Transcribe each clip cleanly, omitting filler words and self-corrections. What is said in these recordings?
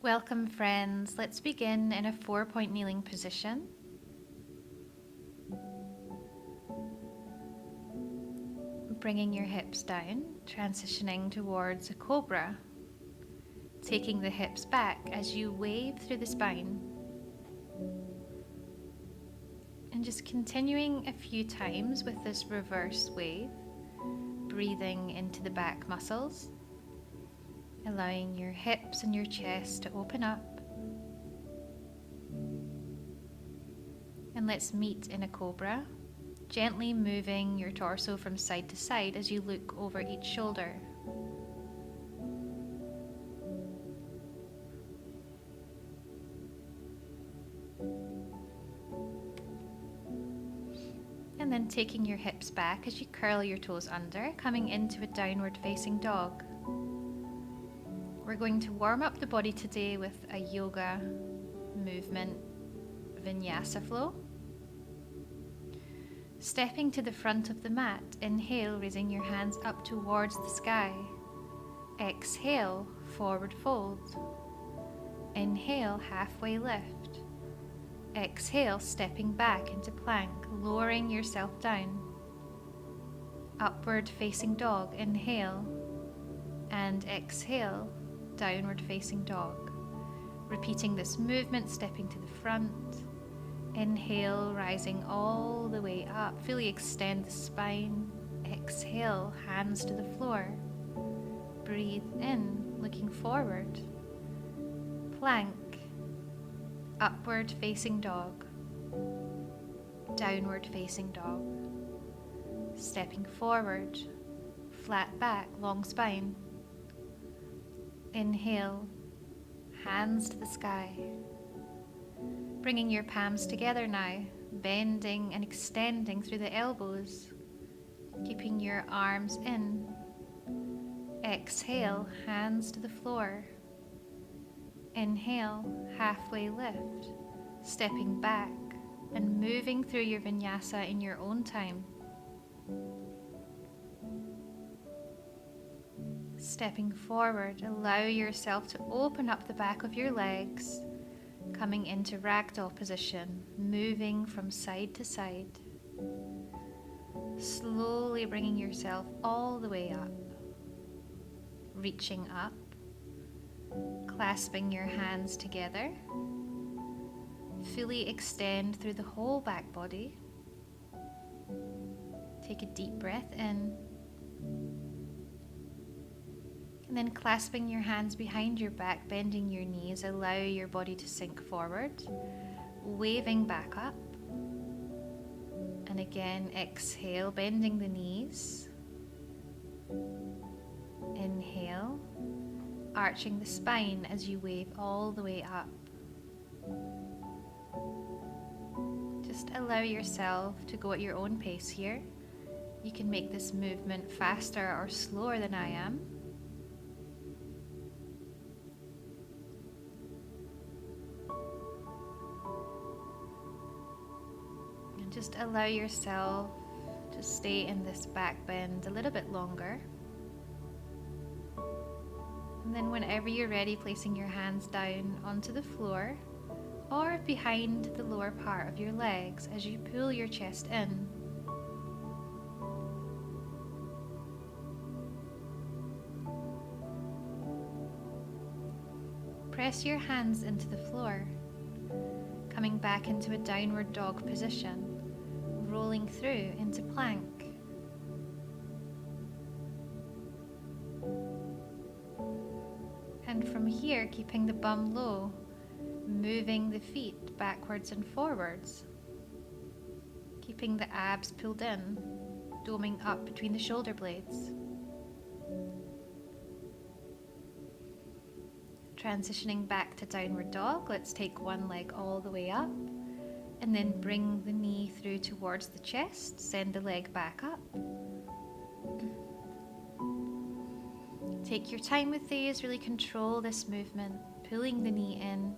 Welcome friends, let's begin in a 4-point kneeling position. Bringing your hips down, transitioning towards a cobra. Taking the hips back as you wave through the spine. And just continuing a few times with this reverse wave, breathing into the back muscles, allowing your hips and your chest to open up. And let's meet in a cobra, gently moving your torso from side to side as you look over each shoulder. And then taking your hips back as you curl your toes under, coming into a downward facing dog. We're going to warm up the body today with a yoga movement vinyasa flow. Stepping to the front of the mat, inhale, raising your hands up towards the sky. Exhale, forward fold. Inhale, halfway lift. Exhale, stepping back into plank, lowering yourself down. Upward facing dog, inhale. And exhale, downward facing dog. Repeating this movement, stepping to the front. Inhale, rising all the way up. Fully extend the spine. Exhale, hands to the floor. Breathe in, looking forward. Plank. Upward facing dog. Downward facing dog. Stepping forward. Flat back, long spine. Inhale, hands to the sky. Bringing your palms together now, bending and extending through the elbows, keeping your arms in. Exhale, hands to the floor. Inhale, halfway lift, stepping back and moving through your vinyasa in your own time. Stepping forward, allow yourself to open up the back of your legs, coming into ragdoll position, moving from side to side. Slowly bringing yourself all the way up, reaching up, clasping your hands together. Fully extend through the whole back body. Take a deep breath in. And then clasping your hands behind your back, bending your knees, allow your body to sink forward, waving back up. And again, exhale, bending the knees. Inhale, arching the spine as you wave all the way up. Just allow yourself to go at your own pace here. You can make this movement faster or slower than I am. Just allow yourself to stay in this back bend a little bit longer. And then whenever you're ready, placing your hands down onto the floor or behind the lower part of your legs as you pull your chest in. Press your hands into the floor, coming back into a downward dog position. Rolling through into plank. And from here, keeping the bum low, moving the feet backwards and forwards. Keeping the abs pulled in, doming up between the shoulder blades. Transitioning back to downward dog, let's take one leg all the way up. And then bring the knee through towards the chest, send the leg back up. Take your time with these, really control this movement, pulling the knee in,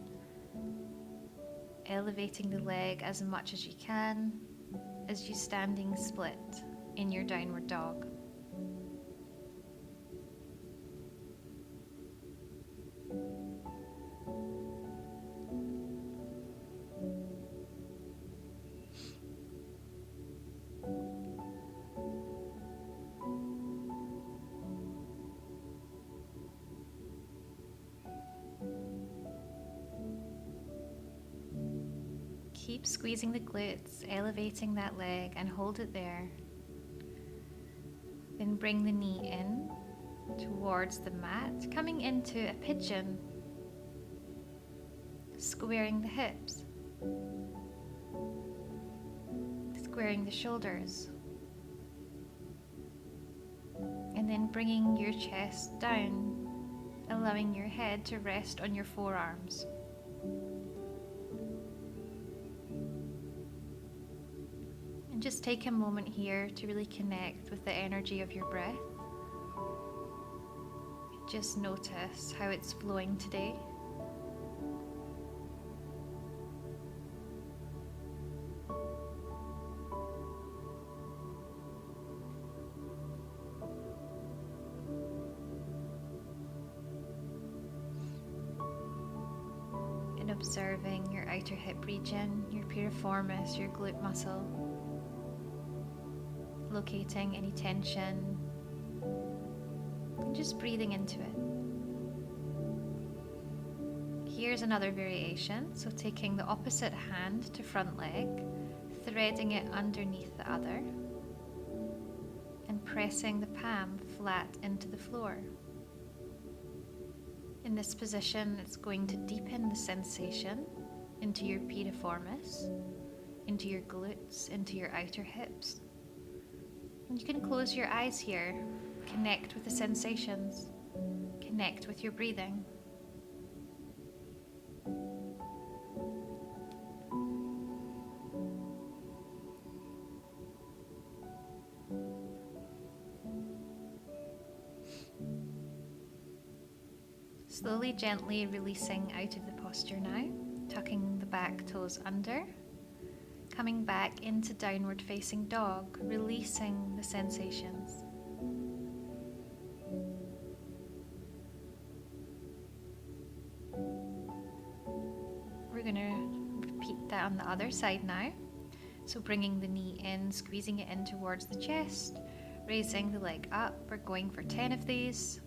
elevating the leg as much as you can as you standing split in your downward dog. Keep squeezing the glutes, elevating that leg, and hold it there. Then bring the knee in towards the mat, coming into a pigeon, squaring the hips, squaring the shoulders, and then bringing your chest down, allowing your head to rest on your forearms. And just take a moment here to really connect with the energy of your breath. Just notice how it's flowing today. And observing your outer hip region, your piriformis, your glute muscle. Locating any tension and just breathing into it. Here's another variation. So taking the opposite hand to front leg, threading it underneath the other, and pressing the palm flat into the floor. In this position, it's going to deepen the sensation into your piriformis, into your glutes, into your outer hips. And you can close your eyes here, connect with the sensations, connect with your breathing. Slowly, gently releasing out of the posture now, tucking the back toes under. Coming back into downward facing dog, releasing the sensations. We're going to repeat that on the other side now. So bringing the knee in, squeezing it in towards the chest, raising the leg up. We're going for 10 of these.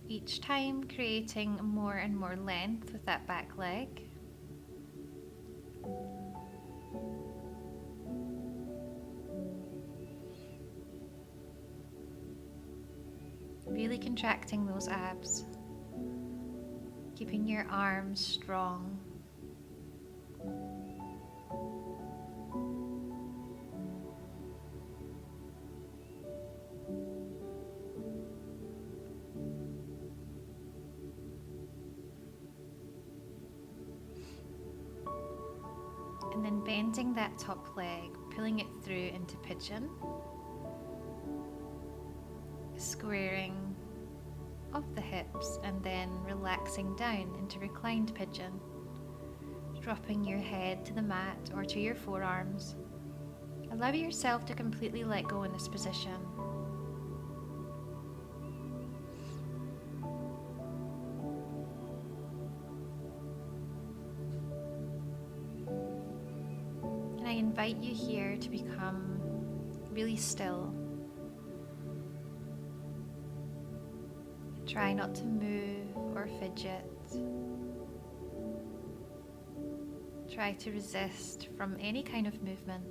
Each time creating more and more length with that back leg. Really contracting those abs, keeping your arms strong. And then bending that top leg, pulling it through into pigeon. Squaring of the hips and then relaxing down into reclined pigeon, dropping your head to the mat or to your forearms. Allow yourself to completely let go in this position. And I invite you here to become really still. Try not to move or fidget. Try to resist from any kind of movement.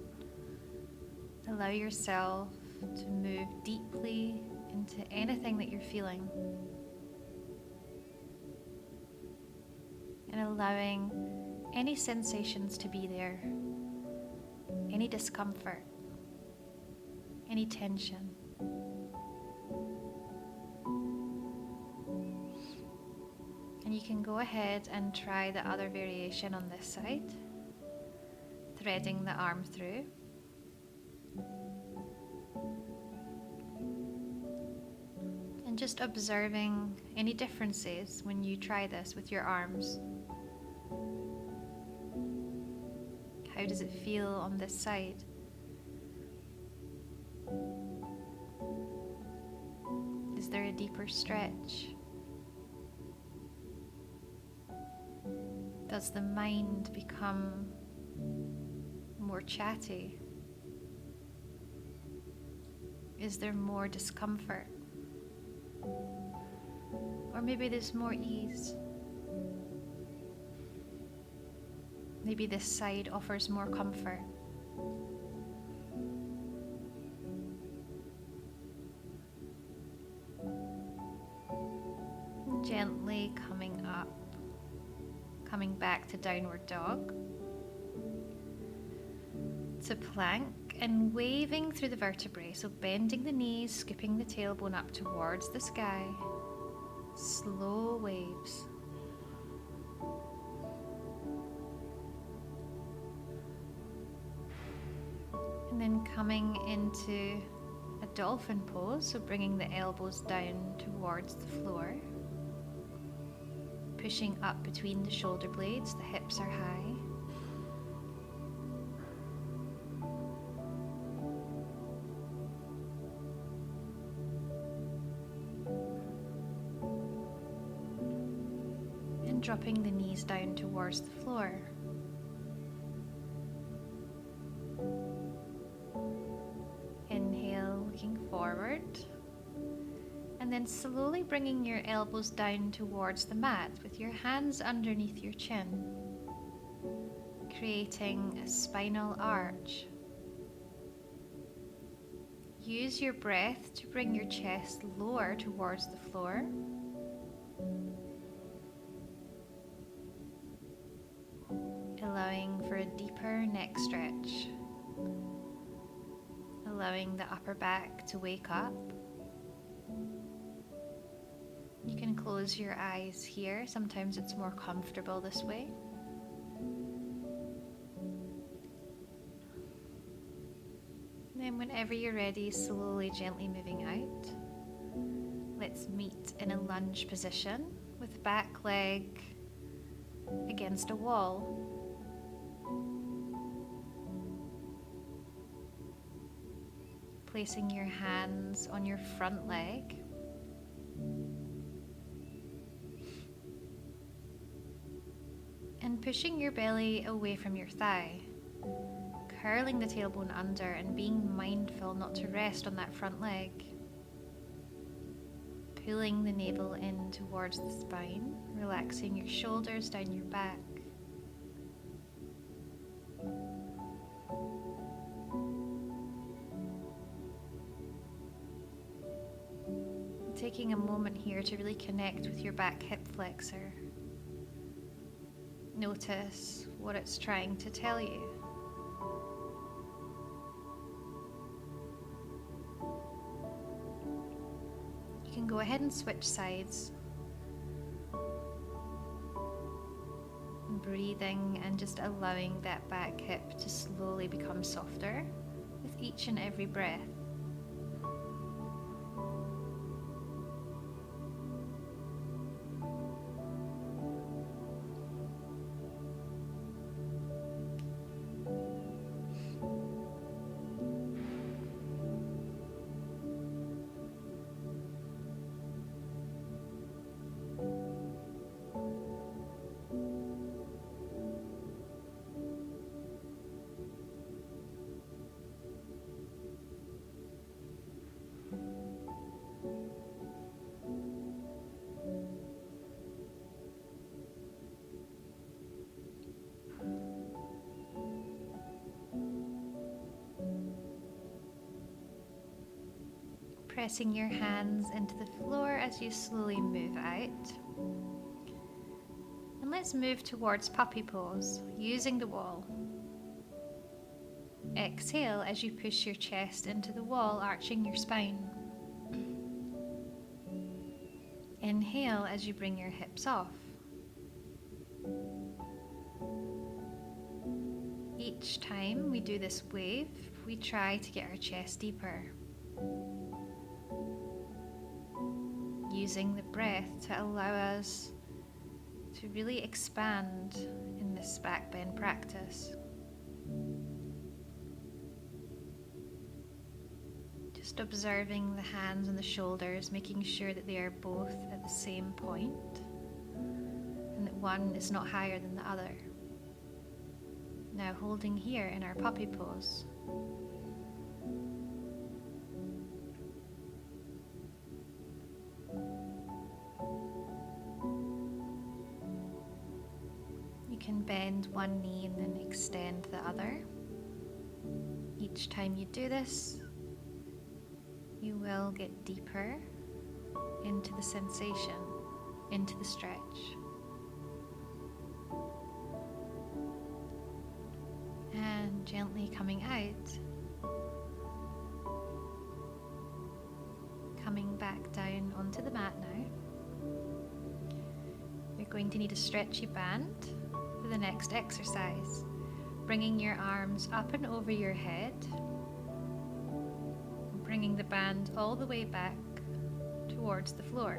Allow yourself to move deeply into anything that you're feeling. And allowing any sensations to be there, any discomfort, any tension. And you can go ahead and try the other variation on this side, threading the arm through. And just observing any differences when you try this with your arms. How does it feel on this side? Is there a deeper stretch? Does the mind become more chatty? Is there more discomfort? Or maybe there's more ease. Maybe this side offers more comfort. Gently coming up, coming back to downward dog, to plank, and waving through the vertebrae, so bending the knees, scooping the tailbone up towards the sky. Slow waves. And then coming into a dolphin pose, so bringing the elbows down towards the floor. Pushing up between the shoulder blades, the hips are high. And dropping the knees down towards the floor. Inhale, looking forward. And then slowly bringing your elbows down towards the mat with your hands underneath your chin, creating a spinal arch. Use your breath to bring your chest lower towards the floor. Allowing for a deeper neck stretch. Allowing the upper back to wake up. You can close your eyes here. Sometimes it's more comfortable this way. And then whenever you're ready, slowly, gently moving out. Let's meet in a lunge position with back leg against a wall. Placing your hands on your front leg. And pushing your belly away from your thigh, curling the tailbone under and being mindful not to rest on that front leg. Pulling the navel in towards the spine, relaxing your shoulders down your back. Taking a moment here to really connect with your back hip flexor. Notice what it's trying to tell you. You can go ahead and switch sides. Breathing and just allowing that back hip to slowly become softer with each and every breath. Pressing your hands into the floor as you slowly move out. And let's move towards puppy pose, using the wall. Exhale as you push your chest into the wall, arching your spine. Inhale as you bring your hips off. Each time we do this wave, we try to get our chest deeper. Using the breath to allow us to really expand in this back bend practice. Just observing the hands and the shoulders, making sure that they are both at the same point and that one is not higher than the other. Now holding here in our puppy pose. You can bend one knee and then extend the other. Each time you do this, you will get deeper into the sensation, into the stretch. And gently coming out, coming back down onto the mat now. You're going to need a stretchy band for the next exercise, bringing your arms up and over your head, bringing the band all the way back towards the floor.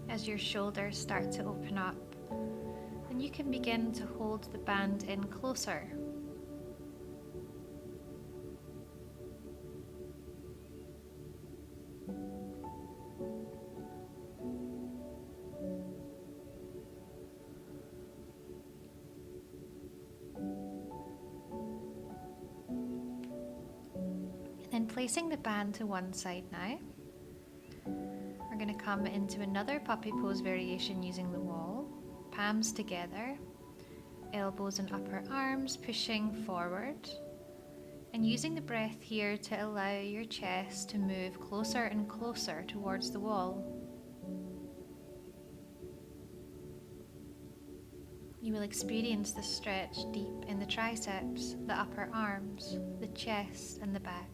As your shoulders start to open up, then you can begin to hold the band in closer. And then placing the band to one side now, we're going to come into another puppy pose variation using the wall, palms together, elbows and upper arms pushing forward, and using the breath here to allow your chest to move closer and closer towards the wall. You will experience the stretch deep in the triceps, the upper arms, the chest and the back.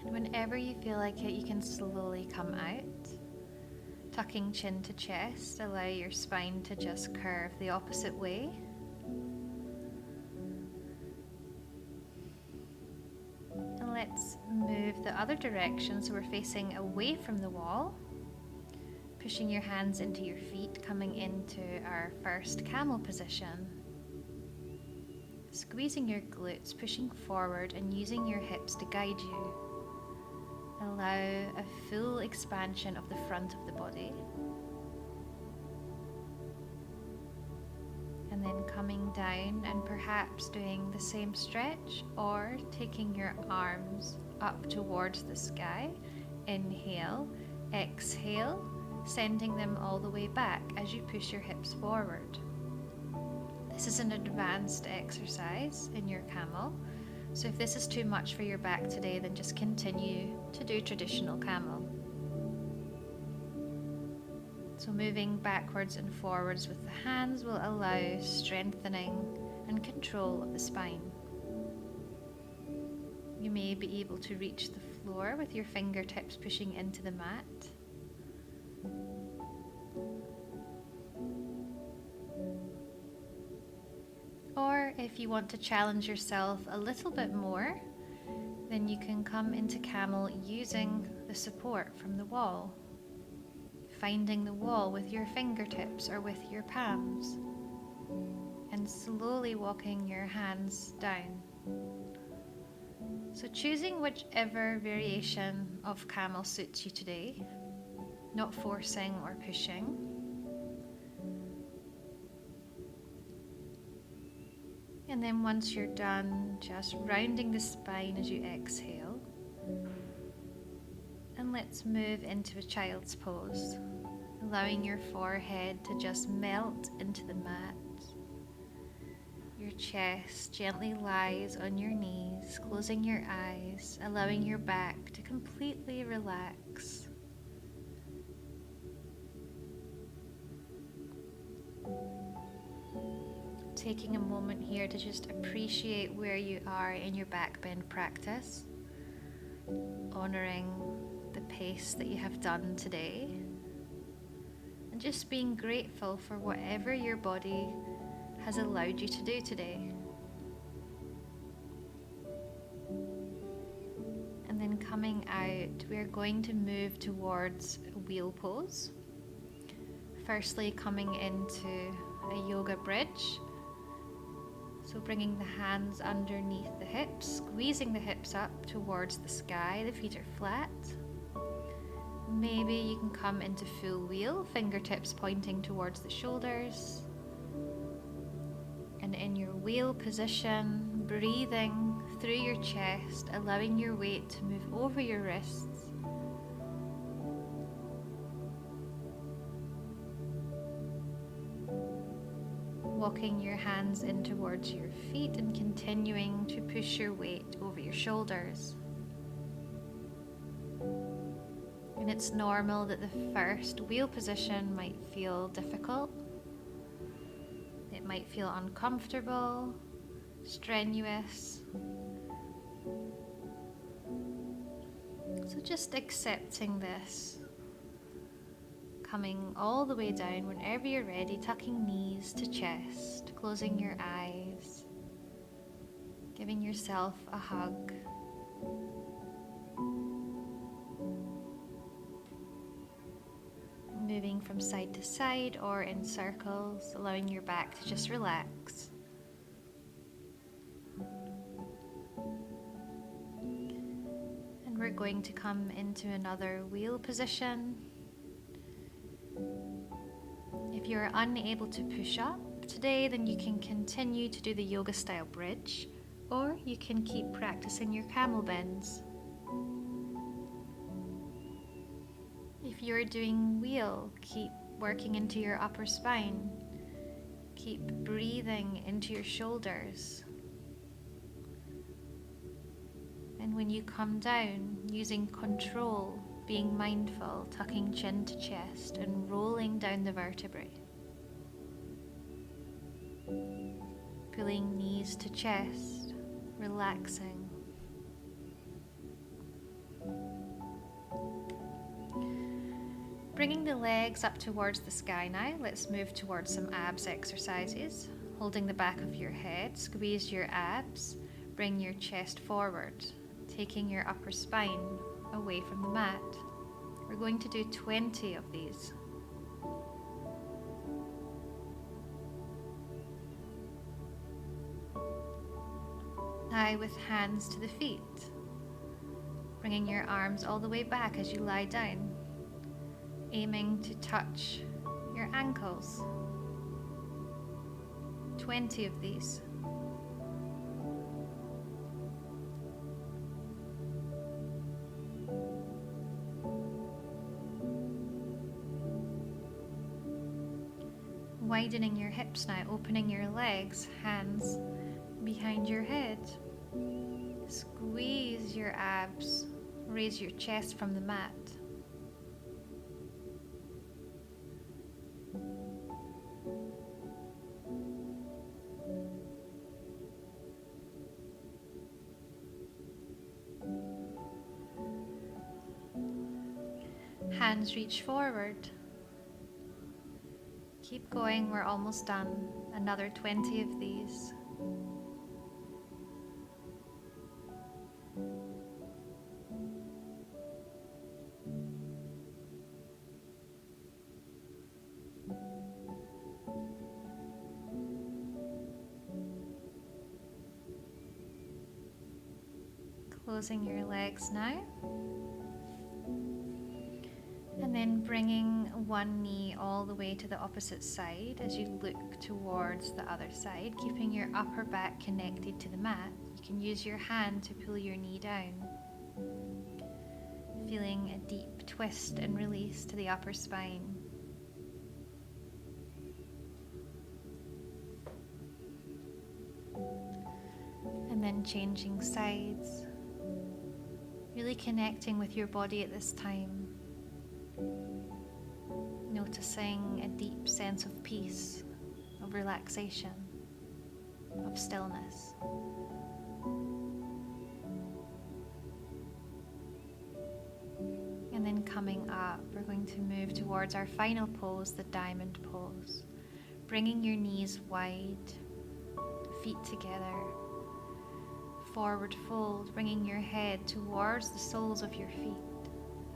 Whenever you feel like it, you can slowly come out, tucking chin to chest, allow your spine to just curve the opposite way. And let's move the other direction so we're facing away from the wall, pushing your hands into your feet, coming into our first camel position. Squeezing your glutes, pushing forward and using your hips to guide you. Allow a full expansion of the front of the body. And then coming down and perhaps doing the same stretch or taking your arms up towards the sky. Inhale, exhale, sending them all the way back as you push your hips forward. This is an advanced exercise in your camel. So if this is too much for your back today, then just continue to do traditional camel. So moving backwards and forwards with the hands will allow strengthening and control of the spine. You may be able to reach the floor with your fingertips pushing into the mat. Or if you want to challenge yourself a little bit more, then you can come into camel using the support from the wall, finding the wall with your fingertips or with your palms, and slowly walking your hands down. So choosing whichever variation of camel suits you today, not forcing or pushing. And then once you're done, just rounding the spine as you exhale. And let's move into a child's pose, allowing your forehead to just melt into the mat. Your chest gently lies on your knees, closing your eyes, allowing your back to completely relax. Taking a moment here to just appreciate where you are in your backbend practice, honoring the pace that you have done today, and just being grateful for whatever your body has allowed you to do today. And then coming out, we're going to move towards a wheel pose. Firstly, coming into a yoga bridge. So bringing the hands underneath the hips, squeezing the hips up towards the sky, the feet are flat. Maybe you can come into full wheel, fingertips pointing towards the shoulders. And in your wheel position, breathing through your chest, allowing your weight to move over your wrists. Walking your hands in towards your feet and continuing to push your weight over your shoulders. And it's normal that the first wheel position might feel difficult. It might feel uncomfortable, strenuous. So just accepting this. Coming all the way down whenever you're ready, tucking knees to chest, closing your eyes, giving yourself a hug. Moving from side to side or in circles, allowing your back to just relax. And we're going to come into another wheel position. If you're unable to push up today, then you can continue to do the yoga style bridge, or you can keep practicing your camel bends. If you're doing wheel, keep working into your upper spine. Keep breathing into your shoulders. And when you come down, using control, being mindful, tucking chin to chest and rolling down the vertebrae. Pulling knees to chest, relaxing. Bringing the legs up towards the sky now. Let's move towards some abs exercises. Holding the back of your head, squeeze your abs, bring your chest forward, taking your upper spine away from the mat. We're going to do 20 of these. Now with hands to the feet, bringing your arms all the way back as you lie down, aiming to touch your ankles. 20 of these. Widening your hips now, opening your legs, hands behind your head. Squeeze your abs, raise your chest from the mat. Hands reach forward. Keep going, we're almost done. Another 20 of these. Closing your legs now. And then bringing one knee all the way to the opposite side as you look towards the other side, keeping your upper back connected to the mat. You can use your hand to pull your knee down. Feeling a deep twist and release to the upper spine. And then changing sides. Really connecting with your body at this time. Noticing a deep sense of peace, of relaxation, of stillness. And then coming up, we're going to move towards our final pose, the diamond pose. Bringing your knees wide, feet together, forward fold, bringing your head towards the soles of your feet.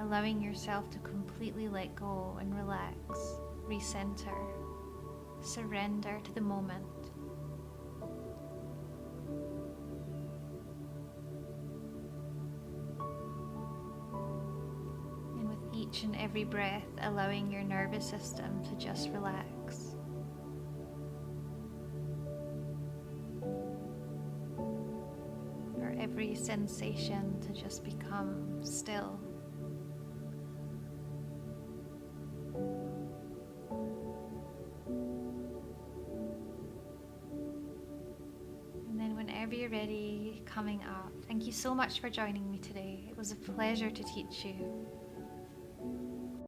Allowing yourself to completely let go and relax, recenter, surrender to the moment. each and every breath, allowing your nervous system to just relax. For every sensation to just become still. Whenever you're ready, coming up. Thank you so much for joining me today. It was a pleasure to teach you.